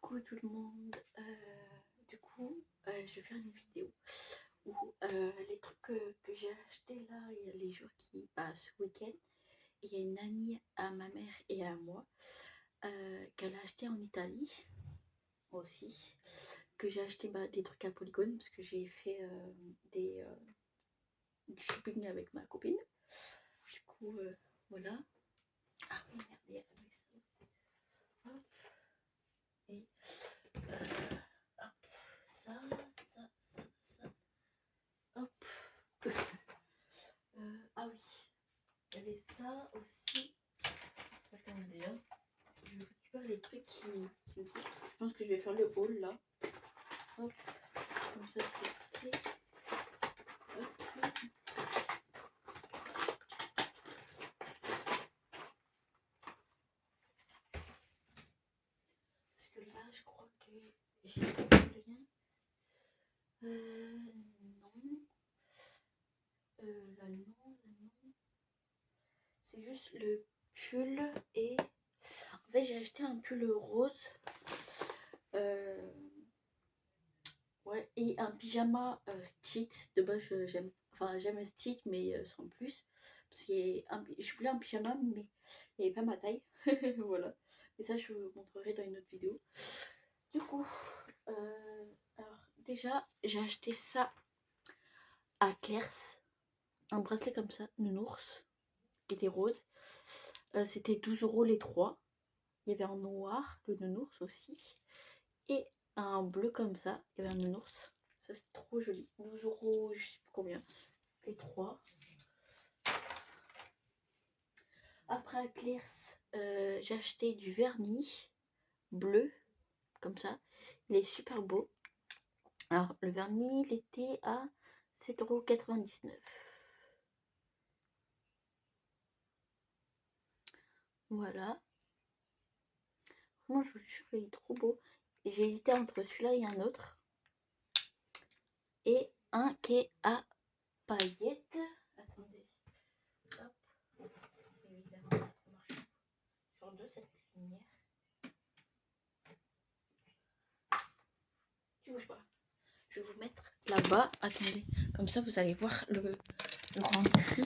Coucou tout le monde. Je vais faire une vidéo où les trucs que j'ai achetés là, il y a les jours qui passent ce week-end. Il y a une amie à ma mère et à moi qu'elle a acheté en Italie aussi. Que j'ai acheté des trucs à Polygone parce que j'ai fait du shopping avec ma copine. Du coup, voilà. Ah oui, merde, il y avait ça aussi. Hop. Et hop, ça. Hop. Ah oui, il y avait ça aussi. Attendez, hein. Je récupère les trucs qui me font. Je pense que je vais faire le haul là. Hop, comme ça c'est fait. Hop. Parce que là, je crois que j'ai rien. Non. Là, non. C'est juste le pull et. En fait, j'ai acheté un pull rose. Ouais, et un pyjama Stitch. De base, j'aime Stitch, mais sans plus. Parce que je voulais un pyjama, mais il n'y avait pas ma taille. Voilà. Mais ça, je vous montrerai dans une autre vidéo. Du coup, alors déjà, j'ai acheté ça à Claire's. Un bracelet comme ça, nounours, qui était rose. C'était 12 € les trois. Il y avait un noir, le nounours aussi. Et un bleu comme ça, il y avait un nounours. Ça, c'est trop joli. 12 €, je sais plus combien. Les trois. Après à Claire's, j'ai acheté du vernis bleu, comme ça. Il est super beau. Alors, le vernis, il était à 7,99 €. Voilà. Moi, je vous jure, il est trop beau. J'ai hésité entre celui-là et un autre. Et un qui est à paillettes. Attendez. Hop. Évidemment, ça marche sur deux, cette lumière. Tu bouges pas. Je vais vous mettre là-bas. Attendez. Comme ça, vous allez voir le rendu.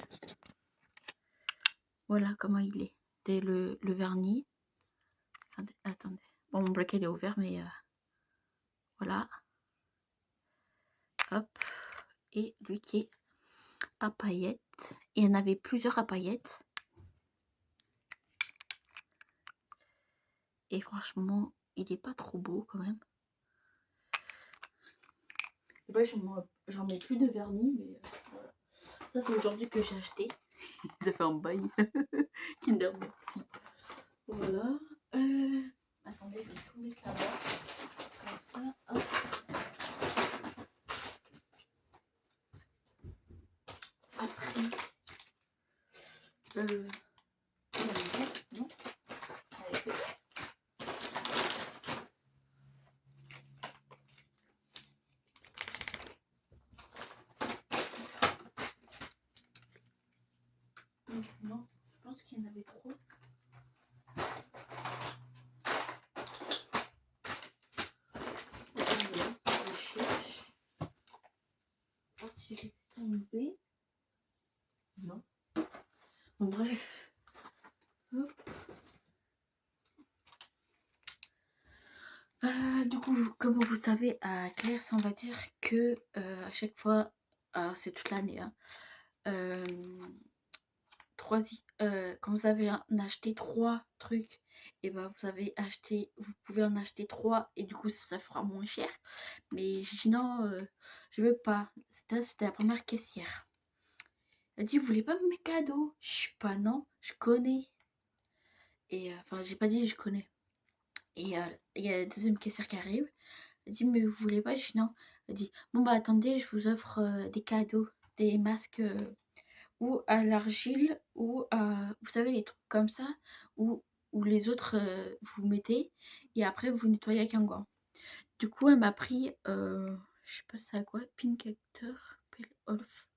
Voilà comment il est. Dès le vernis. Attendez. Bon, mon bloc il est ouvert, mais voilà. Hop. Et lui qui est à paillettes. Et il y en avait plusieurs à paillettes. Et franchement, il est pas trop beau quand même. Et bah, j'en mets plus de vernis, mais voilà. Ça, c'est aujourd'hui que j'ai acheté. Ça fait un bail. Kinder Merci. Voilà. Attendez, je vais tout mettre là-bas. Comme ça. Hop. Après. Non. Allez, non, je pense qu'il y en avait trop. Je cherche. Oh, si j'ai tombé. Non. Bon, bref. Hop. Du coup, comme vous savez, à Claire's, on va dire que à chaque fois, c'est toute l'année, hein, quand vous avez acheté 3 trucs, et ben vous pouvez en acheter 3 et du coup ça fera moins cher. Mais j'ai dit non, je veux pas. C'était la première caissière. Elle dit vous voulez pas mes cadeaux? Je suis pas non, je connais. Et enfin j'ai pas dit je connais. Et il y a la deuxième caissière qui arrive. Elle dit mais vous voulez pas? Je dis non. Elle dit bon bah attendez, je vous offre des cadeaux, des masques ou à l'argile ou à, vous savez les trucs comme ça ou les autres vous mettez et après vous nettoyez avec un gant. Du coup elle m'a pris je sais pas c'est quoi, Pink Actor, Peel Off.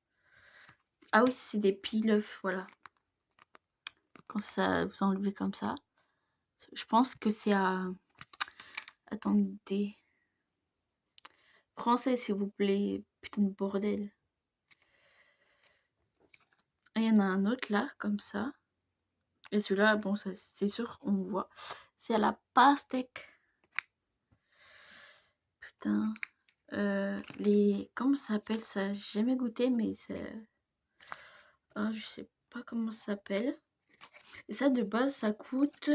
Ah oui c'est des peel off, voilà. Quand ça vous enlevez comme ça. Je pense que c'est à Attendez. Français, s'il vous plaît. Putain de bordel. Il y en a un autre là, comme ça. Et celui-là, bon, c'est sûr, on voit. C'est à la pastèque. Putain. Comment ça s'appelle ça? J'ai jamais goûté, mais c'est... Ah, je sais pas comment ça s'appelle. Et ça, de base, ça coûte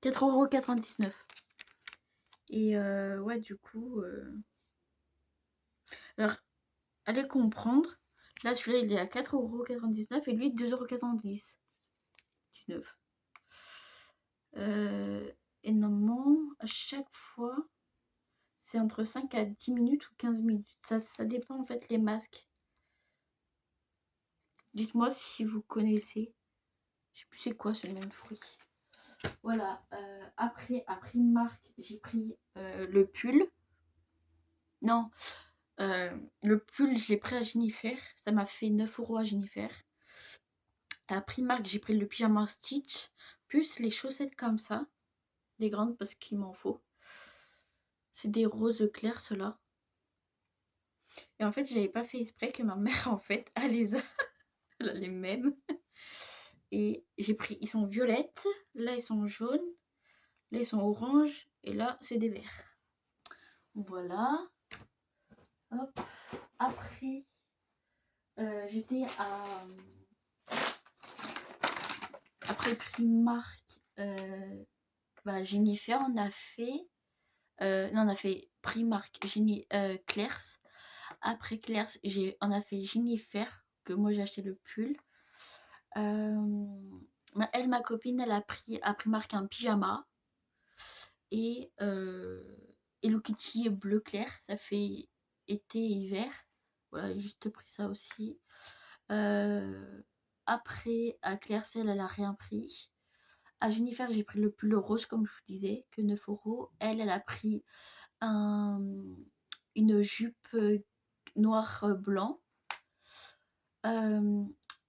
4,99 €. Et ouais, du coup... Alors, allez comprendre. Là, celui-là, il est à 4,99 € et lui, 2,99 €. Et normalement, à chaque fois, c'est entre 5 à 10 minutes ou 15 minutes. Ça dépend, en fait, les masques. Dites-moi si vous connaissez. Je sais plus c'est quoi ce nom de fruit. Voilà. Après, à Primark, j'ai pris le pull. Non. Le pull, je l'ai pris à Jennifer. Ça m'a fait 9 € à Jennifer. À Primark, j'ai pris le pyjama Stitch. Plus les chaussettes comme ça. Des grandes parce qu'il m'en faut. C'est des roses clairs, ceux-là. Et en fait, j'avais pas fait exprès que ma mère, en fait, elle les a. Elle a les mêmes. Et j'ai pris, ils sont violettes. Là, ils sont jaunes. Là, ils sont oranges. Et là, c'est des verts. Voilà. Hop. Après, j'étais à... Après Primark, Jennifer, on a fait... non, on a fait Primark, Claire's. Après Claire's, on a fait Jennifer, que moi j'ai acheté le pull. Ma copine, elle a pris à Primark un pyjama. Et Hello Kitty bleu clair, ça fait été et hiver. Voilà, juste pris ça aussi. Après, à Claire-Celle, elle a rien pris. À Jennifer, j'ai pris le pull rose, comme je vous disais, que 9 €. Elle a pris une jupe noir-blanc.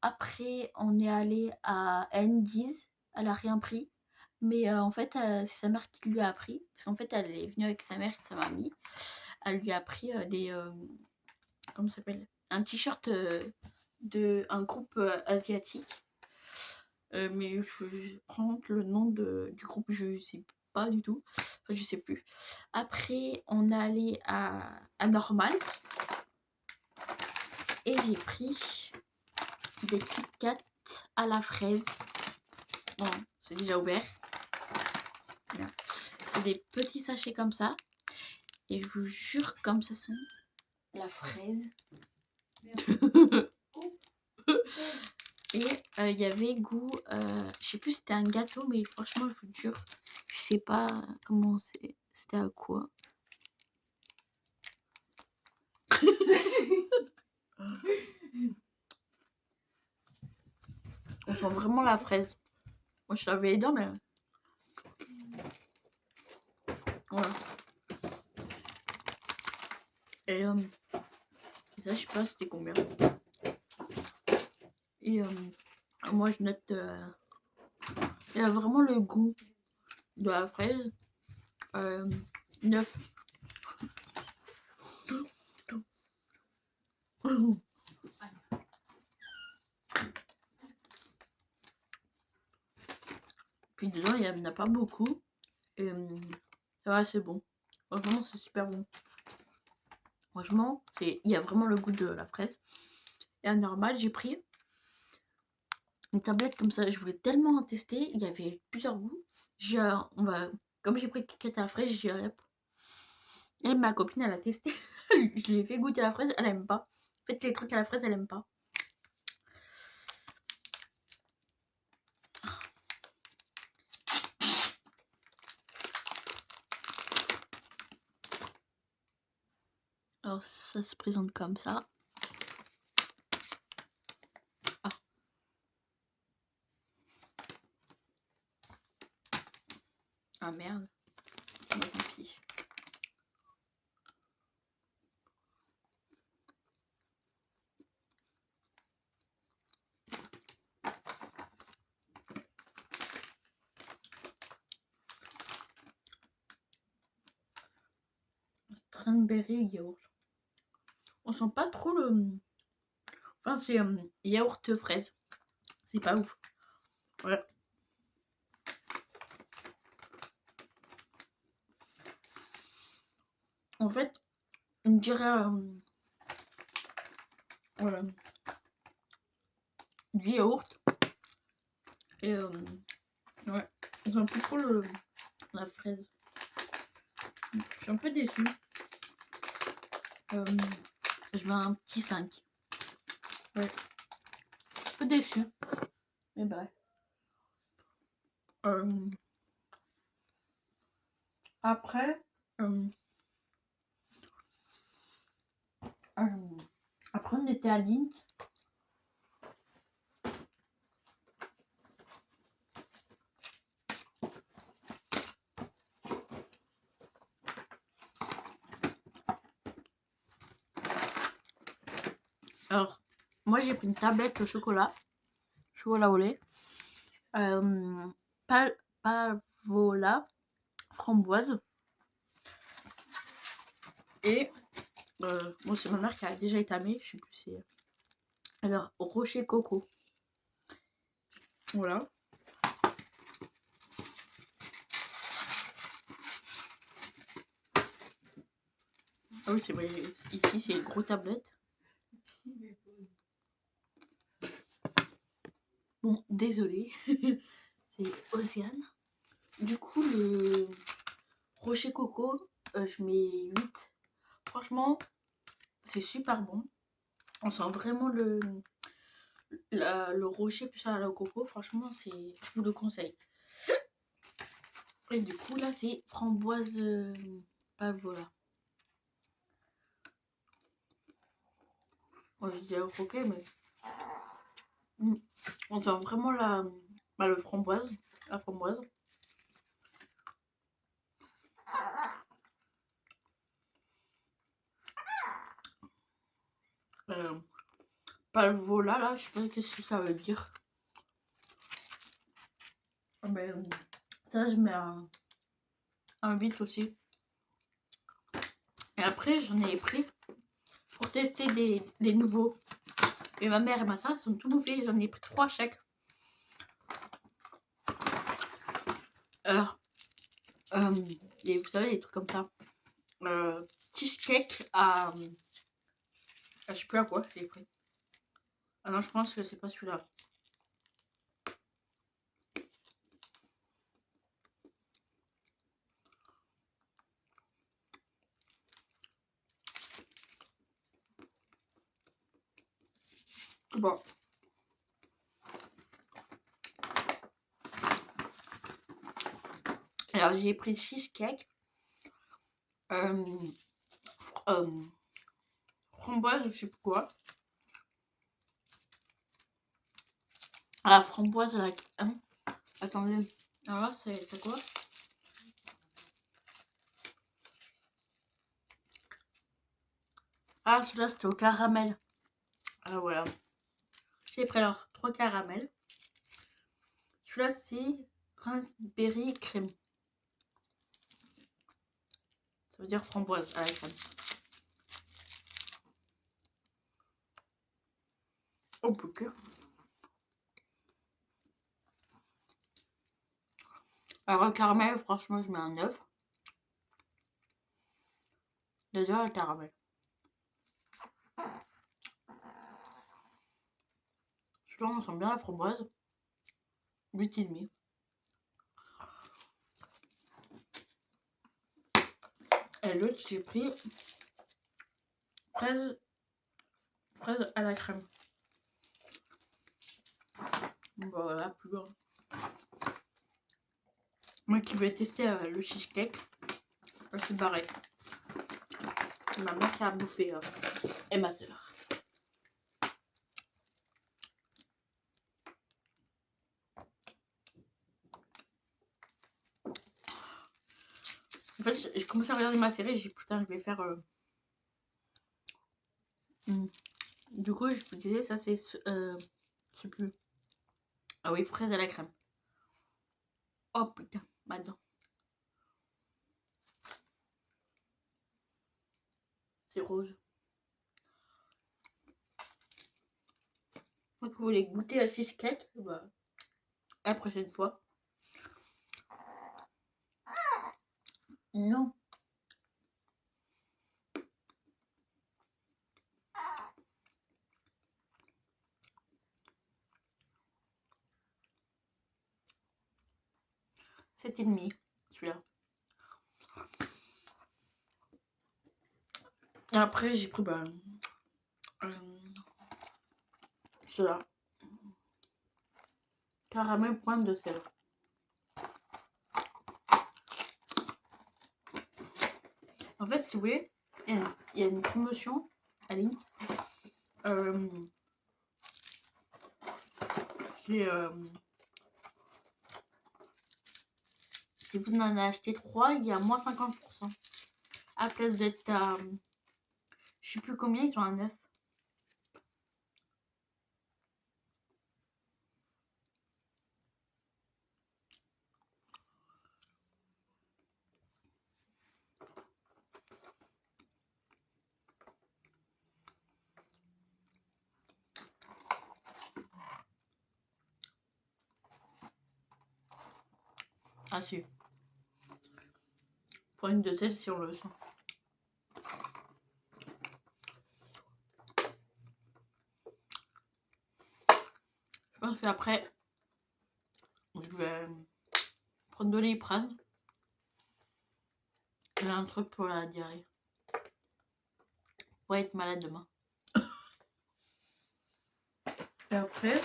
Après, on est allé à Andy's. Elle a rien pris. Mais en fait, c'est sa mère qui lui a pris. Parce qu'en fait, elle est venue avec sa mère et sa mamie. Elle lui a pris comment ça s'appelle? Un t-shirt de un groupe asiatique. Mais je prends le nom du groupe, je sais pas du tout. Enfin, je sais plus. Après, on est allé à Normal. Et j'ai pris des Kit Kat à la fraise. Bon, c'est déjà ouvert. Voilà. C'est des petits sachets comme ça. Et je vous jure, comme ça sent la fraise. Et il y avait goût, je sais plus si c'était un gâteau, mais franchement, je vous jure, je sais pas comment c'était à quoi. On sent vraiment la fraise. Moi, je l'avais les dents, mais voilà. Et ça, je sais pas c'était combien. Et moi, je note. Il y a vraiment le goût de la fraise. 9. Puis dedans, il n'y en a pas beaucoup. Et ça va, c'est bon. Franchement, c'est super bon. Franchement, il y a vraiment le goût de la fraise. Et à Normal, j'ai pris une tablette comme ça. Je voulais tellement en tester. Il y avait plusieurs goûts. Comme j'ai pris Kit Kat à la fraise, j'ai et ma copine, elle a testé. Je lui ai fait goûter la fraise, elle aime pas. En fait, les trucs à la fraise, elle aime pas. Alors, ça se présente comme ça. Ah, ah merde. Bon, tant pis. cranberry yaourt. On sent pas trop le... Enfin, c'est yaourt fraise. C'est pas ouf. Ouais. En fait, on dirait voilà, du yaourt. Et ouais, on sent plus trop la fraise. Je suis un peu déçue. Je mets un petit 5. Ouais. Un peu déçue. Mais bref. Après, après on était à Lint. Alors, moi j'ai pris une tablette au chocolat au lait, Pavola, framboise. Et bon, c'est ma mère qui a déjà étamé, je sais plus si. Alors, rocher coco. Voilà. Ah oui, c'est vrai, ici c'est une grosse tablette. Bon, désolé, c'est Océane. Du coup, le rocher coco, je mets 8. Franchement, c'est super bon. On sent vraiment le rocher plus à la coco. Franchement, je vous le conseille. Et du coup, là, c'est framboise pavola. Bon, j'ai déjà croqué, mais on sent vraiment le framboise, la framboise. Pavola, là, je sais pas qu'est-ce que ça veut dire. Mais ça, je mets un 8 aussi. Et après, j'en ai pris pour tester des nouveaux. Et ma mère et ma soeur sont tout bouffés. J'en ai pris 3 chaque. Alors, et vous savez, des trucs comme ça. Cheesecake à je sais plus à quoi je l'ai pris. Ah non, je pense que c'est pas celui-là. Bon. Alors, j'ai pris cheesecake. Framboise, je sais plus quoi. Ah, framboise avec... Hein, attendez. Alors là, c'est quoi? Ah, celui-là, c'était au caramel. Ah, voilà. J'ai pris alors 3 caramels. Celui-là, c'est raspberry crème. Ça veut dire framboise à la crème. Oh, putain. Alors, le caramel, franchement, je mets un 9. Déjà, le caramel. Celui-là, on sent bien la framboise. 8,5. Et l'autre, j'ai pris fraise à la crème. Voilà, plus grand. Moi qui voulais tester le cheesecake, c'est pareil. C'est ma mère qui a bouffé et ma soeur. En fait, je commençais à regarder ma série, j'ai dit putain, je vais faire. Du coup, je vous disais, ça c'est. Je sais plus. Ah oui, fraise à la crème. Oh putain, maintenant. C'est rose. Donc, vous voulez goûter la cheesecake, bah, la prochaine fois. Non. C'est ennemi, celui-là. Et après, j'ai pris bah, cela. Caramel pointe de sel. En fait, si vous voulez, il y a une promotion à ligne. Si vous en achetez 3, il y a moins 50%. À place d'être à... je sais plus combien, ils sont à 9. Ah si. Pour une de celles si on le sent. Je pense qu'après, je vais prendre de l'Iprane. J'ai un truc pour la diarrhée. Pour être malade demain. Et après,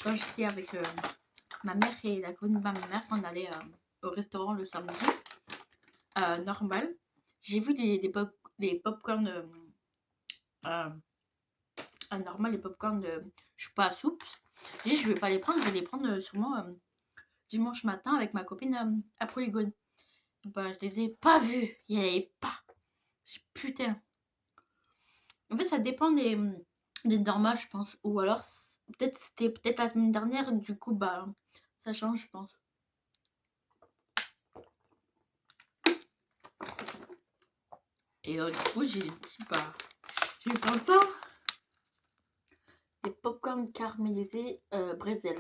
quand j'étais avec ma mère et la copine de ma mère, on allait au restaurant le samedi. Normal. J'ai vu les popcorn normal, les popcorn je suis pas à soupe. J'ai dit je vais pas les prendre, je vais les prendre sûrement dimanche matin avec ma copine à Polygone. Bah, je les ai pas vus, il y avait pas. Putain. En fait, ça dépend des normales, je pense. Ou alors, peut-être c'était peut-être la semaine dernière, du coup, bah, ça change, je pense. Et du coup, j'ai dit, bah, je vais prendre ça. Des popcorn caramélisés Bretzel.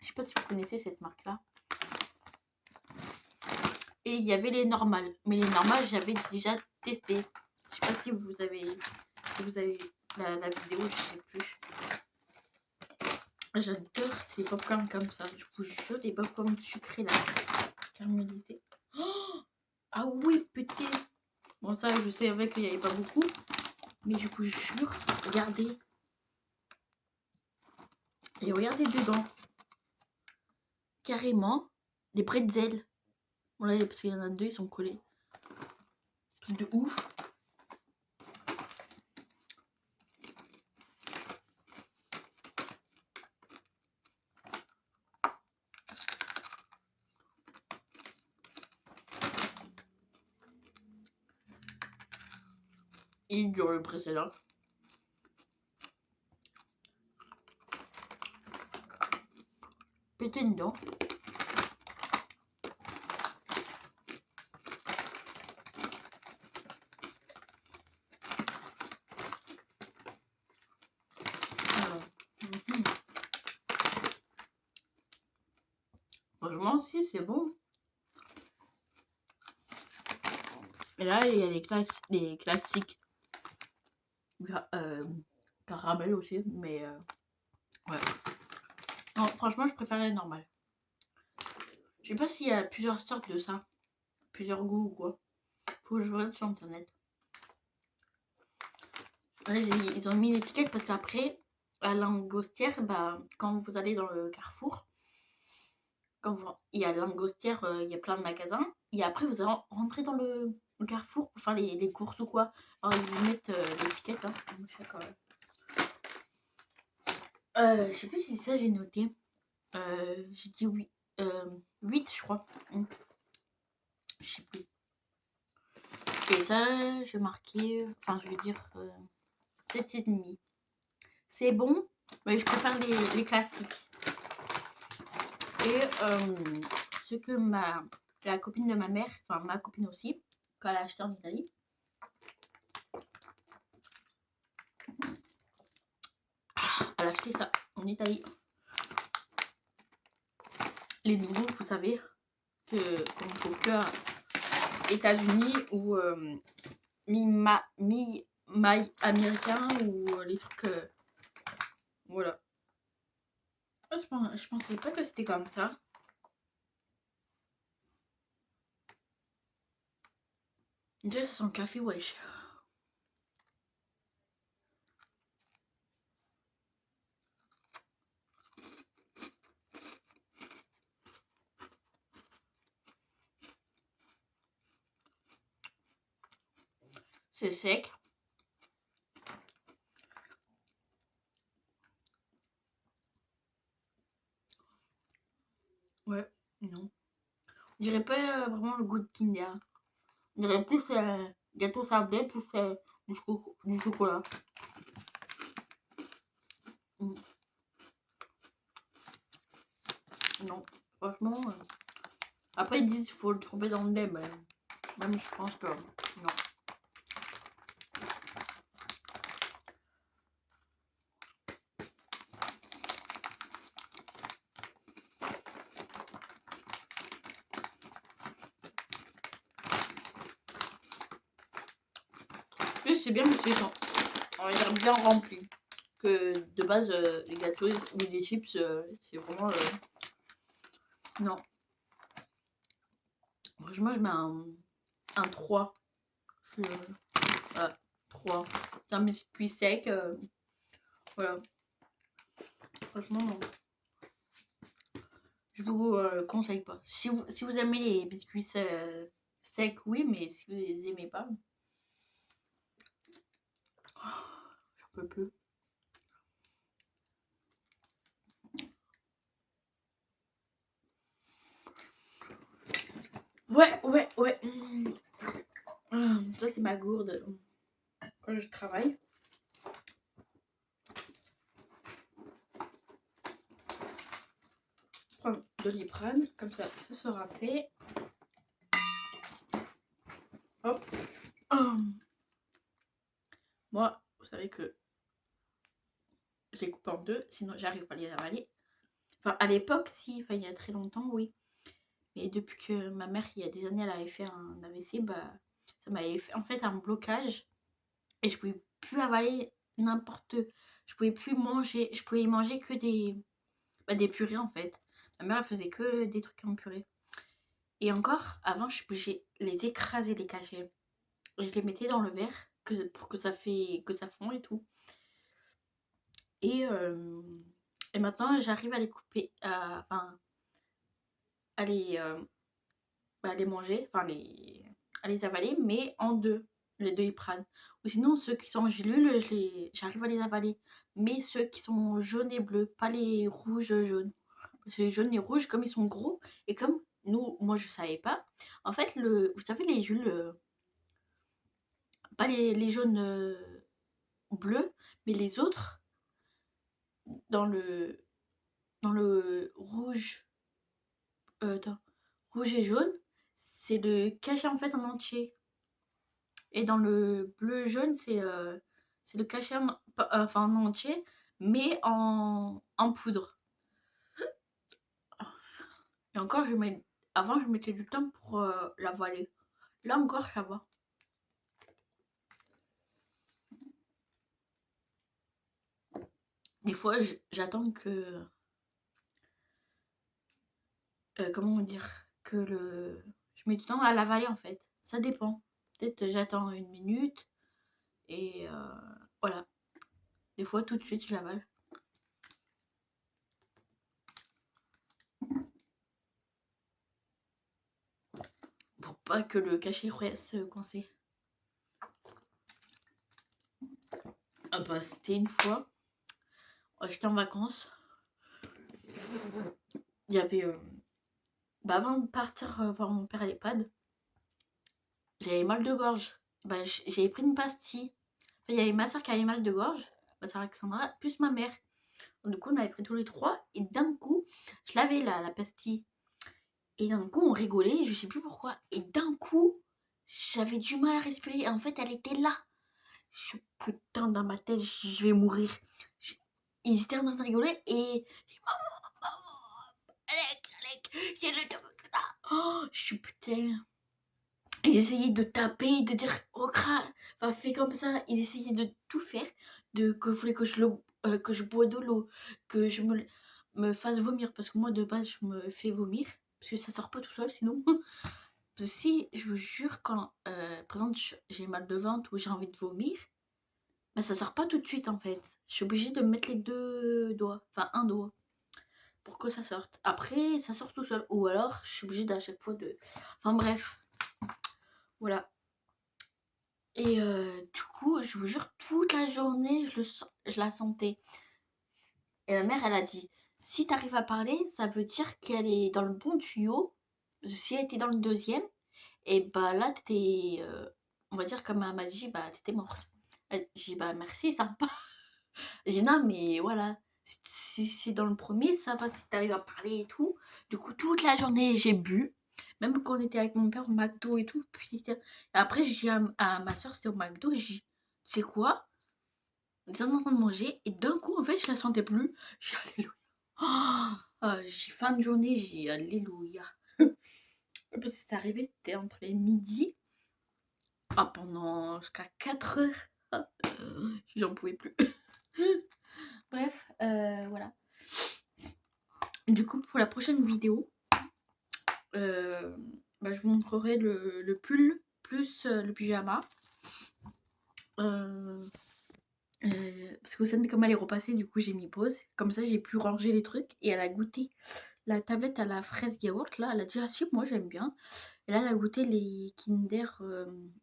Je sais pas si vous connaissez cette marque-là. Et il y avait les normales. Mais les normales, j'avais déjà testé. Je sais pas si vous avez la vidéo, je sais plus. J'adore ces popcorn comme ça. Je vous jure, les popcorn sucrés là. Caramélisés. Oh, ah oui, putain. Bon, ça, je savais qu'il n'y avait pas beaucoup. Mais je vous jure, regardez. Et regardez dedans. Carrément, des pretzels. Bon, là, parce qu'il y en a deux, ils sont collés. Truc de ouf. Et dure le précédent. Pété dedans. Franchement, si, c'est bon. Et là, il y a les classiques. Caramel aussi, mais ouais. Non, franchement, je préfère les normales. Je sais pas s'il y a plusieurs sortes de ça. Plusieurs goûts ou quoi. Faut que je regarde sur internet. Ouais, ils ont mis l'étiquette parce qu'après, à Langostière, bah, quand vous allez dans le Carrefour, il y a Langostière, il y a plein de magasins. Et après, vous allez rentrer dans le Carrefour pour faire les courses ou quoi. Alors, ils vous mettent l'étiquette. Hein. Je sais plus si ça j'ai noté. J'ai dit oui. 8, je crois. Je sais plus. Et ça, je vais marquer. Enfin, je vais dire 7,5. C'est bon, mais je préfère les classiques. Et ce que la copine de ma mère, enfin ma copine aussi, quand elle a acheté en Italie. Elle a acheté ça en Italie. Les nouveaux, vous savez, qu'on ne trouve que aux États-Unis ou mi-maille américain ou les trucs. Voilà. Je pensais pas que c'était comme ça. Déjà, ça sent le café, wesh. C'est sec. Ouais, non. On dirait pas vraiment le goût de Kinder. On dirait plus gâteau sablé, plus du chocolat. Mm. Non, franchement. Après, ils disent qu'il faut le tremper dans le lait, mais même je pense que non. Plus, c'est bien parce qu'ils sont, on va dire, bien remplis. Que de base, les gâteaux ou les chips, c'est vraiment. Non. Franchement, je mets un 3. Voilà, 3. C'est un biscuit sec. Voilà. Franchement, non. Je vous conseille pas. Si vous aimez les biscuits secs, oui, mais si vous les aimez pas, j'en peux plus. Ouais. Ça, c'est ma gourde quand je travaille. Prendre de Doliprane, comme ça, ce sera fait. Hop. Moi, vous savez que je les coupe en deux, sinon j'arrive pas à les avaler. Enfin, à l'époque, si, enfin, il y a très longtemps, oui. Mais depuis que ma mère, il y a des années, elle avait fait un AVC, bah, ça m'avait fait en fait un blocage. Et je pouvais plus avaler n'importe. Je pouvais plus manger. Je pouvais manger que des purées en fait. Ma mère, elle faisait que des trucs en purée. Et encore, avant, je les écrasais, les cachets. Et je les mettais dans le verre pour que ça fond et tout. Et, et maintenant, j'arrive à les couper, enfin, à les manger, enfin, à les avaler, mais en deux, les Doliprane. Ou sinon, ceux qui sont en gélule, j'arrive à les avaler. Mais ceux qui sont jaunes et bleus, pas les rouges jaunes. Parce que les jaunes et rouges, comme ils sont gros, et comme moi je savais pas, en fait, vous savez, les gélules, pas les jaunes bleus, mais les autres, dans le rouge, attends, rouge et jaune, c'est le cachet en fait en entier. Et dans le bleu jaune, c'est le cachet enfin, en entier, mais en poudre. Et encore, avant, je mettais du temps pour l'avaler. Là encore, ça va. Des fois, j'attends que. Comment dire? Je mets du temps à l'avaler en fait. Ça dépend. Peut-être j'attends une minute et voilà. Des fois, tout de suite, je l'avale. Pour pas que le cachet reste coincé. Ah bah, c'était une fois. J'étais en vacances. Il y avait. Bah, avant de partir voir mon père à l'EHPAD, j'avais mal de gorge. Bah, j'avais pris une pastille. Enfin, il y avait ma soeur qui avait mal de gorge, ma soeur Alexandra, plus ma mère. Donc, du coup, on avait pris tous les trois. Et d'un coup, je l'avais la pastille. Et d'un coup, on rigolait, je sais plus pourquoi. Et d'un coup, j'avais du mal à respirer. Et en fait, elle était là. Je putain, dans ma tête, je vais mourir. Je- Ils étaient en train de rigoler et Alex, Alex, il y a le docteur là. Oh, je suis putain. Ils essayaient de taper, de dire oh crâne, enfin fais comme ça. Ils essayaient de tout faire, de que voulaient que je bois de l'eau, que je me fasse vomir parce que moi de base je me fais vomir parce que ça sort pas tout seul sinon. Parce que si je vous jure quand par exemple j'ai mal de ventre ou j'ai envie de vomir, bah ça sort pas tout de suite en fait. Je suis obligée de mettre les deux doigts, enfin un doigt pour que ça sorte. Après ça sort tout seul ou alors je suis obligée d'à chaque fois de. Enfin bref, voilà. Et du coup, je vous jure, toute la journée, je la sentais. Et ma mère, elle a dit, si t'arrives à parler, ça veut dire qu'elle est dans le bon tuyau. Parce que si elle était dans le deuxième, et bah là, t'étais, on va dire comme elle m'a dit, bah t'étais morte. J'ai dit, bah merci, sympa. J'ai dit, non, mais voilà, si c'est dans le premier, ça va, si t'arrives à parler et tout. Du coup, toute la journée, j'ai bu. Même quand on était avec mon père au McDo et tout. Putain. Après, j'ai dit à ma soeur, c'était au McDo, j'ai dit, tu sais quoi? On était en train de manger et d'un coup, en fait, je la sentais plus. J'ai dit, alléluia. J'ai fin de journée, j'ai dit, alléluia. Parce que c'est arrivé, c'était entre les midi. Pendant jusqu'à 4 heures. J'en pouvais plus. Bref, voilà. Du coup, pour la prochaine vidéo, bah, je vous montrerai le pull plus le pyjama. Parce que vous savez comme elle est repassée, du coup j'ai mis pause. Comme ça j'ai pu ranger les trucs. Et elle a goûté la tablette à la fraise yaourt là. Elle a dit ah si moi j'aime bien. Et là elle a goûté les Kinder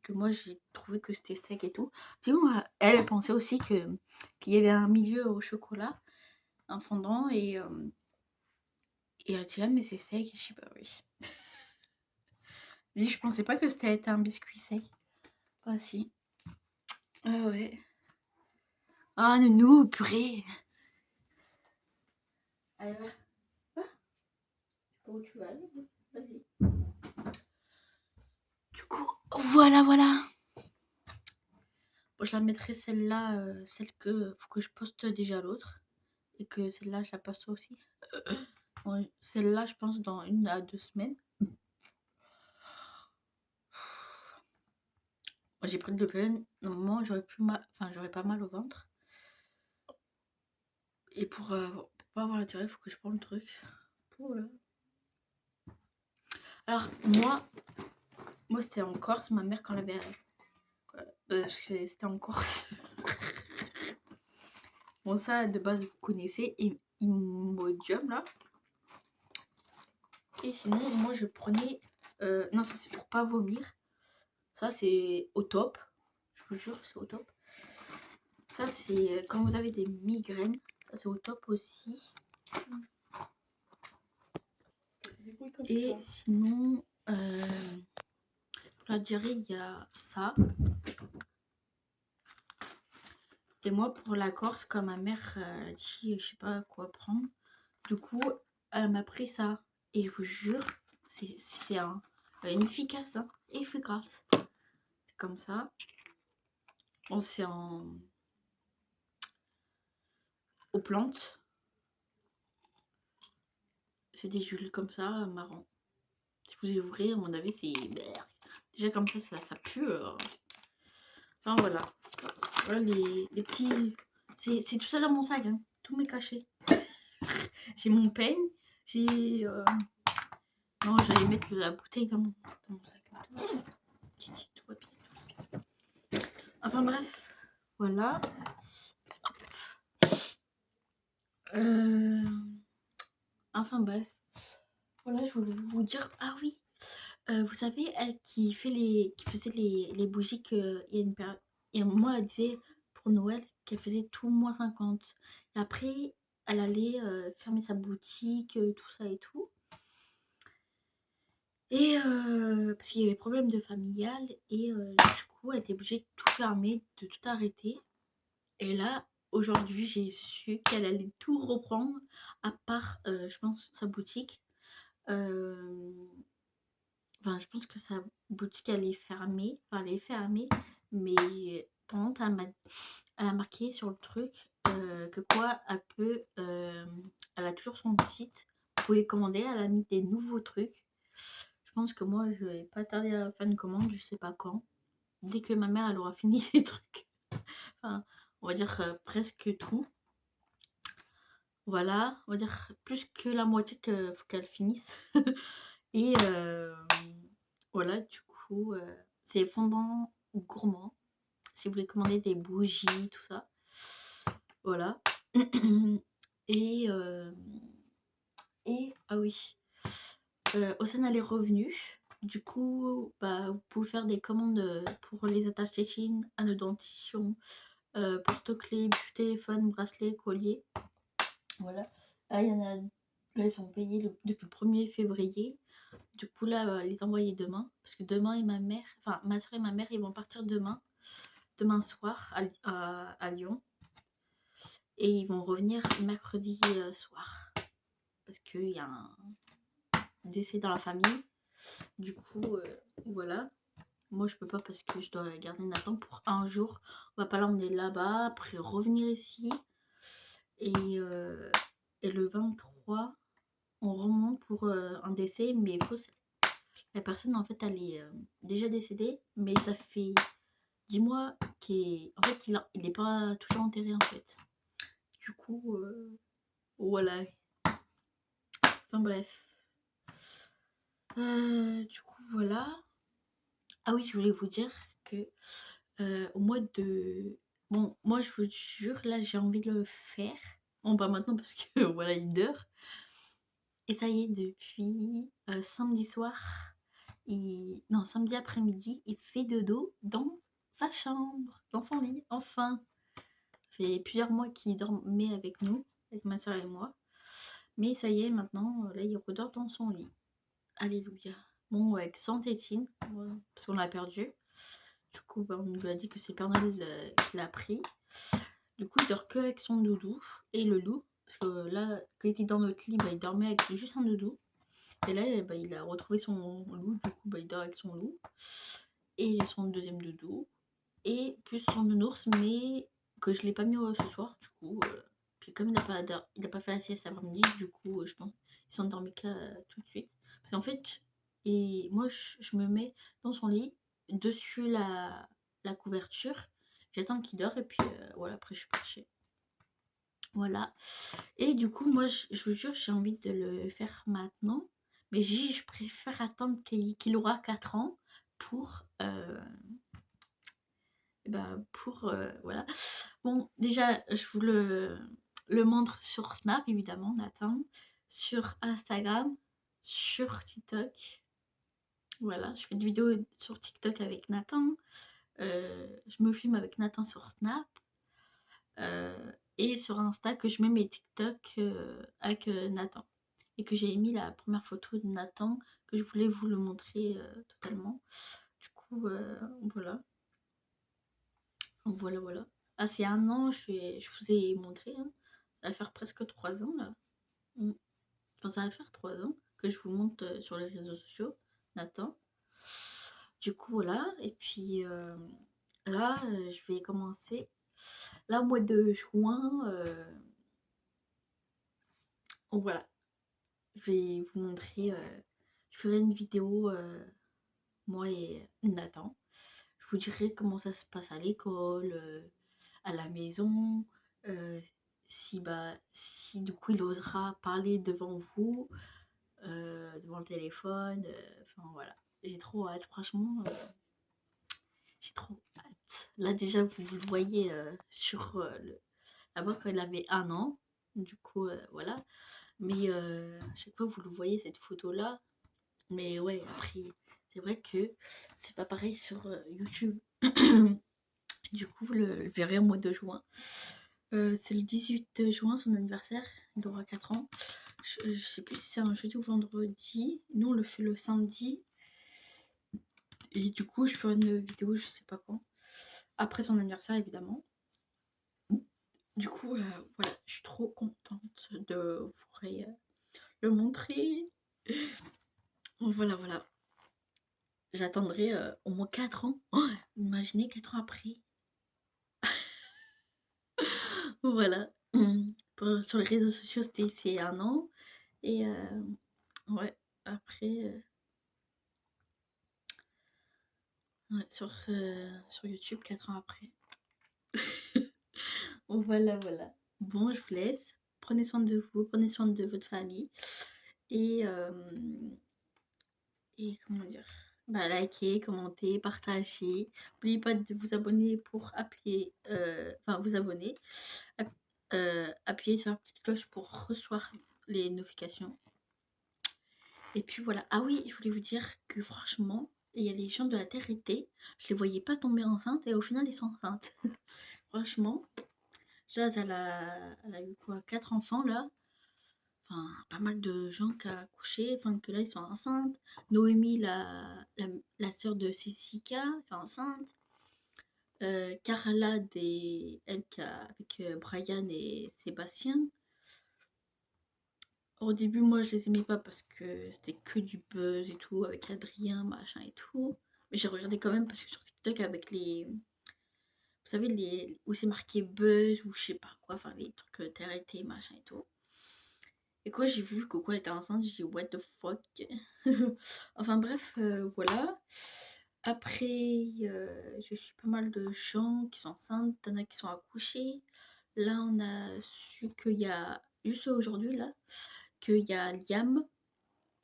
que moi j'ai trouvé que c'était sec et tout. Tu vois, moi, elle pensait aussi qu'il y avait un milieu au chocolat, un fondant et elle dit ah mais c'est sec. Et je sais pas oui. Je pensais pas que c'était un biscuit sec. Ah si. Ah ouais. Ah nounou, purée. Allez va. Va. Je sais pas où tu vas aller. Vas-y. Du coup, voilà, voilà. Bon, je la mettrai celle-là, celle que faut que je poste déjà l'autre. Et que celle-là, je la poste aussi. Bon, celle-là, je pense dans 1 à 2 semaines. J'ai pris de graines. Normalement, j'aurais plus mal, enfin, j'aurais pas mal au ventre. Et pour pas avoir la diarrhée, il faut que je prenne le truc. Voilà. Alors, moi c'était en Corse, ma mère quand elle avait. Parce que c'était en Corse. Bon, ça, de base, vous connaissez. Et Imodium, là. Et sinon, moi, je prenais. Non, ça, c'est pour pas vomir. Ça, c'est au top. Je vous jure, c'est au top. Ça, c'est quand vous avez des migraines. Ça, c'est au top aussi. Et sinon, pour la diarrhée, il y a ça. Et moi, pour la Corse, quand ma mère a dit, je sais pas quoi prendre, du coup, elle m'a pris ça. Et je vous jure, c'était efficace, hein, efficace. C'est comme ça. Bon, c'est aux plantes. C'est des jules comme ça, marrant. Si vous ouvrez, à mon avis, c'est. Déjà comme ça pue. Enfin voilà. Voilà les petits. C'est tout ça dans mon sac, hein. Tout m'est caché. J'ai mon peigne. J'ai. Non, j'allais mettre la bouteille dans mon sac. Tout va bien. Enfin bref. Voilà. Enfin bref. Voilà, je voulais vous dire. Ah oui. Vous savez, elle qui faisait les bougies qu'il y a une période. Et à un moment, elle disait pour Noël qu'elle faisait tout moins 50. Et après, elle allait fermer sa boutique, tout ça et tout. Et parce qu'il y avait problème de familial. Et du coup, elle était obligée de tout fermer, de tout arrêter. Et là, aujourd'hui, j'ai su qu'elle allait tout reprendre, à part, je pense, sa boutique. Hem, enfin, je pense que sa boutique, elle est fermée. Enfin, elle est fermée, mais par contre, elle a marqué sur le truc, que quoi, elle a toujours son site. Vous pouvez commander, elle a mis des nouveaux trucs. Je pense que moi, je vais pas tarder à faire une commande, je sais pas quand. Dès que ma mère, elle aura fini ses trucs. Enfin, on va dire, presque tout. Voilà, on va dire plus que la moitié que faut qu'elle finisse. Et voilà, du coup, c'est fondant gourmand. Si vous voulez commander des bougies, tout ça. Voilà. Et ah oui, Océane elle est revenue. Du coup, bah, vous pouvez faire des commandes pour les attaches tétines, anneaux dentition, porte-clés, téléphone, bracelet, collier. Voilà. Là, il y en a. Là, ils sont payés depuis le 1er février. Du coup, là, les envoyer demain. Parce que demain, et enfin, ma soeur et ma mère, ils vont partir demain soir à Lyon. Et ils vont revenir mercredi soir. Parce qu'il y a un décès dans la famille. Du coup, voilà. Moi, je peux pas parce que je dois garder Nathan pour un jour. On va pas l'emmener là-bas, après revenir ici. Et, et le 23, on remonte pour un décès, mais la personne, en fait, elle est déjà décédée, mais ça fait 10 mois en fait, il est pas toujours enterré, en fait. Du coup, voilà. Enfin, bref. Du coup, voilà. Ah oui, je voulais vous dire que au mois de... Bon, moi, je vous jure, là, j'ai envie de le faire. Bon, pas maintenant parce que, voilà, il dort. Et ça y est, depuis samedi soir, non, samedi après-midi, il fait dodo dans sa chambre, dans son lit, enfin. Ça fait plusieurs mois qu'il dormait avec nous, avec ma soeur et moi. Mais ça y est, maintenant, là, il redort dans son lit. Alléluia. Bon, avec sans tétine, parce qu'on l'a perdu. Du coup, bah, on nous a dit que c'est Père Noël qui l'a pris. Du coup, il dort que avec son doudou et le loup. Parce que là, quand il était dans notre lit, bah, il dormait avec juste un doudou. Et là, bah, il a retrouvé son loup. Du coup, bah, il dort avec son loup. Et son deuxième doudou. Et plus son nounours, mais que je l'ai pas mis ce soir. Du coup, puis comme il a pas fait la sieste après-midi, du coup, je pense qu'il s'est endormi tout de suite. Parce qu'en fait, moi, je me mets dans son lit, dessus la couverture. J'attends qu'il dort et puis voilà, après je suis couchée. Voilà. Et du coup, moi, je vous jure, j'ai envie de le faire maintenant. Mais je préfère attendre qu'il aura 4 ans pour... voilà. Bon, déjà, je vous le montre sur Snap, évidemment, Nathan. Sur Instagram, sur TikTok. Voilà, je fais des vidéos sur TikTok avec Nathan. Je me filme avec Nathan sur Snap. Et sur Insta que je mets mes TikTok avec Nathan. Et que j'ai mis la première photo de Nathan, que je voulais vous le montrer totalement. Du coup, voilà. Voilà, voilà. Ah, c'est 1 an, je vous ai montré, hein. Ça va faire presque 3 ans, là. Enfin, ça va faire 3 ans que je vous montre sur les réseaux sociaux, Nathan. Du coup, voilà. Et puis, là, je vais commencer. Là, au mois de juin, voilà. Je vais vous montrer, je ferai une vidéo, moi et Nathan. Je vous dirai comment ça se passe à l'école, à la maison, si du coup il osera parler devant vous, devant le téléphone, enfin voilà. J'ai trop hâte, franchement, j'ai trop hâte. Là déjà vous le voyez sur là-bas quand il avait 1 an, du coup voilà. Mais à chaque fois vous le voyez cette photo là. Mais ouais, après c'est vrai que c'est pas pareil sur YouTube. Du coup vous le verrez au mois de juin. C'est le 18 juin son anniversaire, il aura 4 ans. Je sais plus si c'est un jeudi ou vendredi. Nous on le fait le samedi. Et du coup je ferai une vidéo je sais pas quand. Après son anniversaire évidemment. Du coup voilà, je suis trop contente de vous le montrer. Voilà, voilà. J'attendrai au moins 4 ans. Oh, imaginez 4 ans après. Voilà. Sur les réseaux sociaux, c'est 1 an. Et ouais, après, ouais, sur YouTube, 4 ans après. Voilà, voilà. Bon, je vous laisse. Prenez soin de vous, prenez soin de votre famille. Et, comment dire? Bah, likez, commentez, partagez. N'oubliez pas de vous abonner pour appuyer, enfin vous abonner. Appuyez sur la petite cloche pour recevoir les notifications. Et puis voilà. Ah oui, je voulais vous dire que franchement, il y a les gens de la Terre étaient, je les voyais pas tomber enceintes et au final ils sont enceintes. Franchement, Jazz elle a eu quoi, 4 enfants là. Enfin, pas mal de gens qui a accouché, enfin que là ils sont enceintes. Noémie, la sœur de Cécica, qui est enceinte. Carla, elle qui a avec Brian et Sébastien. Au début, moi, je les aimais pas parce que c'était que du buzz et tout, avec Adrien, machin et tout. Mais j'ai regardé quand même parce que sur TikTok, avec les. Vous savez, où c'est marqué buzz ou je sais pas quoi, enfin les trucs TRT, machin et tout. Et quand j'ai vu que quoi elle était enceinte, j'ai dit what the fuck. Enfin bref, voilà. Après, je suis pas mal de gens qui sont enceintes, t'en as qui sont accouchés. Là, on a su qu'il y a, juste aujourd'hui, là, qu'il y a Liam,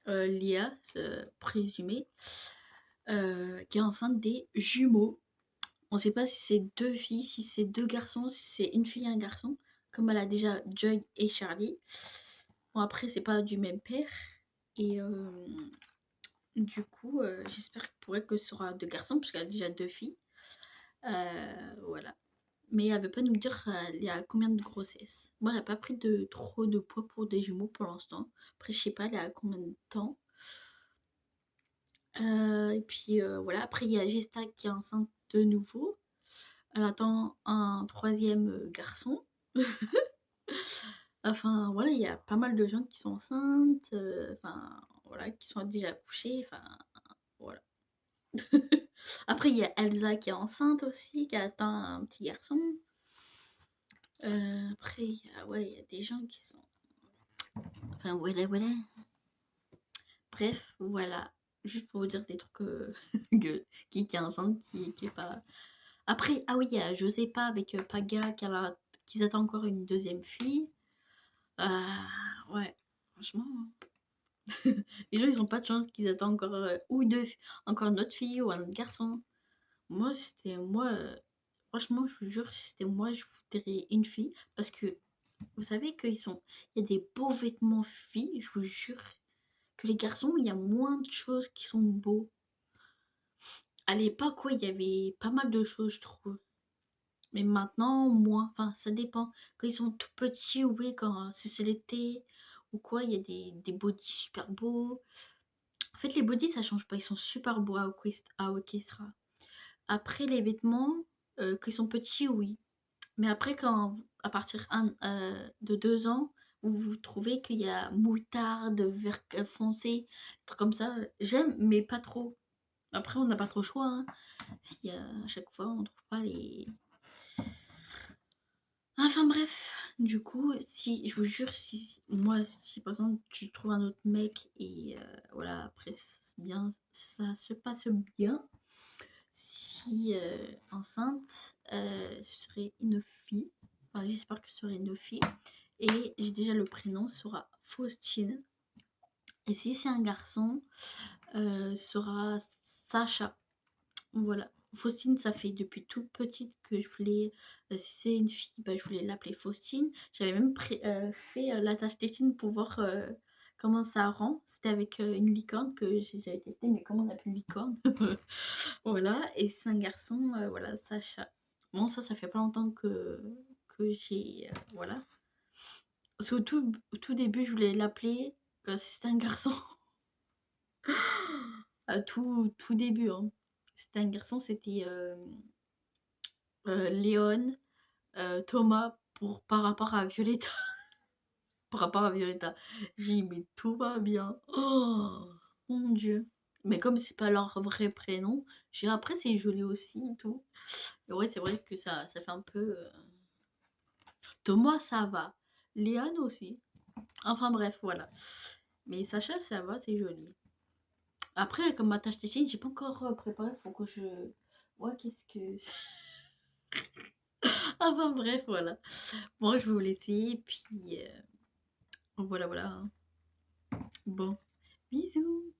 Léa, présumée, qui est enceinte des jumeaux. On sait pas si c'est 2 filles, si c'est 2 garçons, si c'est une fille et un garçon, comme elle a déjà Joy et Charlie. Bon, après, c'est pas du même père. Et du coup, j'espère pour elle que ce sera 2 garçons, parce qu'elle a déjà 2 filles. Voilà. Mais elle veut pas nous dire il y a combien de grossesses. Moi, elle a pas pris trop de poids pour des jumeaux pour l'instant. Après, je sais pas, elle a combien de temps. Et puis voilà, après il y a Gesta qui est enceinte de nouveau. Elle attend un troisième garçon. Enfin voilà, il y a pas mal de gens qui sont enceintes, enfin voilà, qui sont déjà accouchées, enfin voilà. Après il y a Elsa qui est enceinte aussi, qui attend un petit garçon. Après ouais, il y a des gens qui sont. Enfin voilà, voilà. Bref, voilà. Juste pour vous dire des trucs qui est enceinte, qui est pas. Après, ah oui, il y a Josépa avec Paga qui attend encore une deuxième fille. Ouais, franchement, les gens ils ont pas de chance qu'ils attendent encore encore une autre fille ou un autre garçon. Moi, franchement, je vous jure, si c'était moi, je voudrais une fille parce que vous savez il y a des beaux vêtements filles, je vous jure que les garçons, il y a moins de choses qui sont beaux. À l'époque, ouais, il y avait pas mal de choses, je trouve. Mais maintenant, moins. Enfin, ça dépend. Quand ils sont tout petits, oui, quand si c'est l'été ou quoi, il y a des bodys super beaux. En fait, les bodys, ça change pas. Ils sont super beaux à Orchestra. Après, les vêtements, quand ils sont petits, oui. Mais après, à partir de 2 ans, vous trouvez qu'il y a moutarde, vert foncé, des trucs comme ça, j'aime, mais pas trop. Après, on n'a pas trop le choix, hein. Si à chaque fois, on trouve pas les. Enfin bref, du coup, si je vous jure, si par exemple tu trouves un autre mec et voilà, après ça se passe bien, si enceinte, ce serait une fille. Enfin, j'espère que ce serait une fille. Et j'ai déjà le prénom, ce sera Faustine. Et si c'est un garçon, ce sera Sacha. Voilà. Faustine, ça fait depuis toute petite que je voulais, si c'est une fille, bah, je voulais l'appeler Faustine. J'avais même fait la tâche tétine pour voir comment ça rend. C'était avec une licorne que j'avais testé, mais comment on appelle une licorne? Voilà. Et c'est un garçon, voilà, Sacha. Bon, ça fait pas longtemps que j'ai. Voilà. Parce au tout début, je voulais l'appeler, si c'était un garçon. À tout début, hein. C'était un garçon, c'était Léon, Thomas par rapport à Violetta. Par rapport à Violetta. J'ai dit, mais tout va bien. Oh Mon Dieu. Mais comme c'est pas leur vrai prénom, je dirais après c'est joli aussi et tout. Mais ouais, c'est vrai que ça fait un peu, Thomas ça va, Léane aussi. Enfin bref, voilà. Mais Sacha ça va, c'est joli. Après comme ma tâche technique, j'ai pas encore, préparé, faut que je vois qu'est-ce que enfin bref, voilà. Bon, je vais vous laisser et puis, voilà, voilà, hein. Bon, bisous.